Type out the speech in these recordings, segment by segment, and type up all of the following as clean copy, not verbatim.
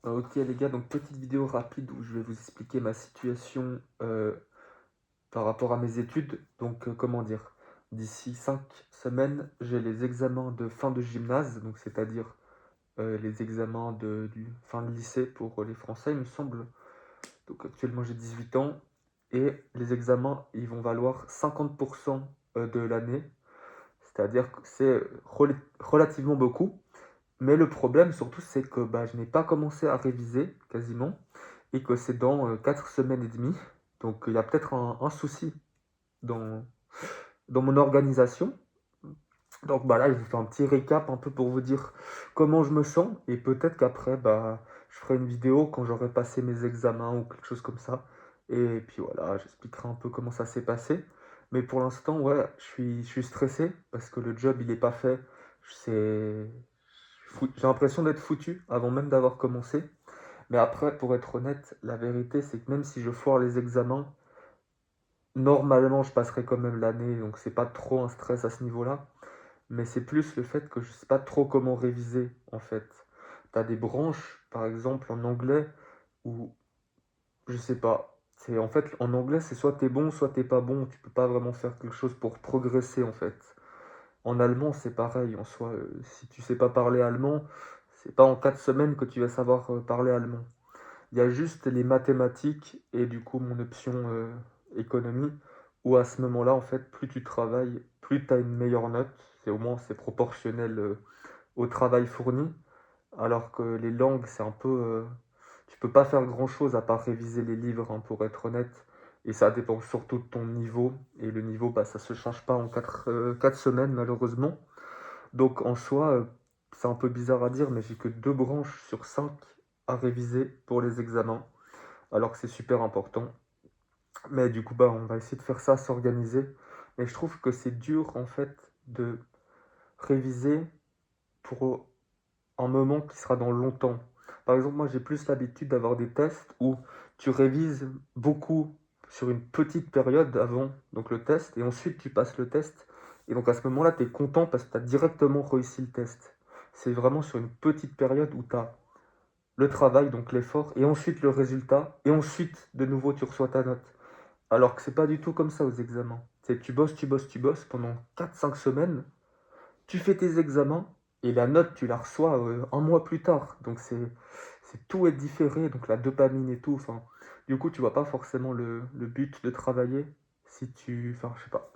Ok les gars, donc petite vidéo rapide où je vais vous expliquer ma situation par rapport à mes études. Donc comment dire, d'ici 5 semaines, j'ai les examens de fin de gymnase, donc c'est-à-dire les examens du fin de lycée pour les Français, il me semble. Donc actuellement j'ai 18 ans et les examens, ils vont valoir 50% de l'année, c'est-à-dire que c'est relativement beaucoup. Mais le problème surtout, c'est que bah, je n'ai pas commencé à réviser quasiment et que c'est dans 4 semaines et demie. Donc il y a peut-être un souci dans, dans mon organisation. Donc bah, là, je vous fais un petit récap un peu pour vous dire comment je me sens et peut-être qu'après, bah, je ferai une vidéo quand j'aurai passé mes examens ou quelque chose comme ça. Et puis voilà, j'expliquerai un peu comment ça s'est passé. Mais pour l'instant, ouais, je suis stressé parce que le job, il n'est pas fait. C'est j'ai l'impression d'être foutu avant même d'avoir commencé. Mais après, pour être honnête, la vérité, c'est que même si je foire les examens, normalement, je passerai quand même l'année, donc c'est pas trop un stress à ce niveau-là. Mais c'est plus le fait que je sais pas trop comment réviser, en fait. T'as des branches, par exemple, en anglais, où, je sais pas, c'est en fait, en anglais, c'est soit t'es bon, soit t'es pas bon. Tu peux pas vraiment faire quelque chose pour progresser, en fait. En allemand, c'est pareil. En soi, si tu sais pas parler allemand, c'est pas en 4 semaines que tu vas savoir parler allemand. Il y a juste les mathématiques et du coup mon option économie, où à ce moment-là, en fait, plus tu travailles, plus tu as une meilleure note. C'est au moins c'est proportionnel au travail fourni. Alors que les langues, c'est un peu. Tu peux pas faire grand-chose à part réviser les livres, hein, pour être honnête. Et ça dépend surtout de ton niveau. Et le niveau, bah, ça se change pas en 4 semaines, malheureusement. Donc en soi, c'est un peu bizarre à dire, mais j'ai que 2 branches sur 5 à réviser pour les examens, alors que c'est super important. Mais du coup, bah, on va essayer de faire ça, s'organiser. Mais je trouve que c'est dur, en fait, de réviser pour un moment qui sera dans longtemps. Par exemple, moi, j'ai plus l'habitude d'avoir des tests où tu révises beaucoup sur une petite période avant donc le test, et ensuite tu passes le test. Et donc à ce moment-là, tu es content parce que tu as directement réussi le test. C'est vraiment sur une petite période où tu as le travail, donc l'effort, et ensuite le résultat, et ensuite de nouveau tu reçois ta note. Alors que c'est pas du tout comme ça aux examens. C'est tu bosses, tu bosses, tu bosses pendant 4 5 semaines, tu fais tes examens et la note, tu la reçois un mois plus tard. Donc tout est différé, donc la dopamine et tout. Enfin, du coup, tu vois pas forcément le but de travailler si tu. Enfin, je sais pas.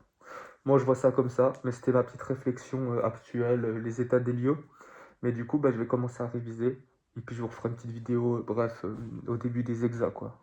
Moi, je vois ça comme ça, mais c'était ma petite réflexion actuelle, les états des lieux. Mais du coup, bah, je vais commencer à réviser et puis je vous referai une petite vidéo, bref, au début des exas, quoi.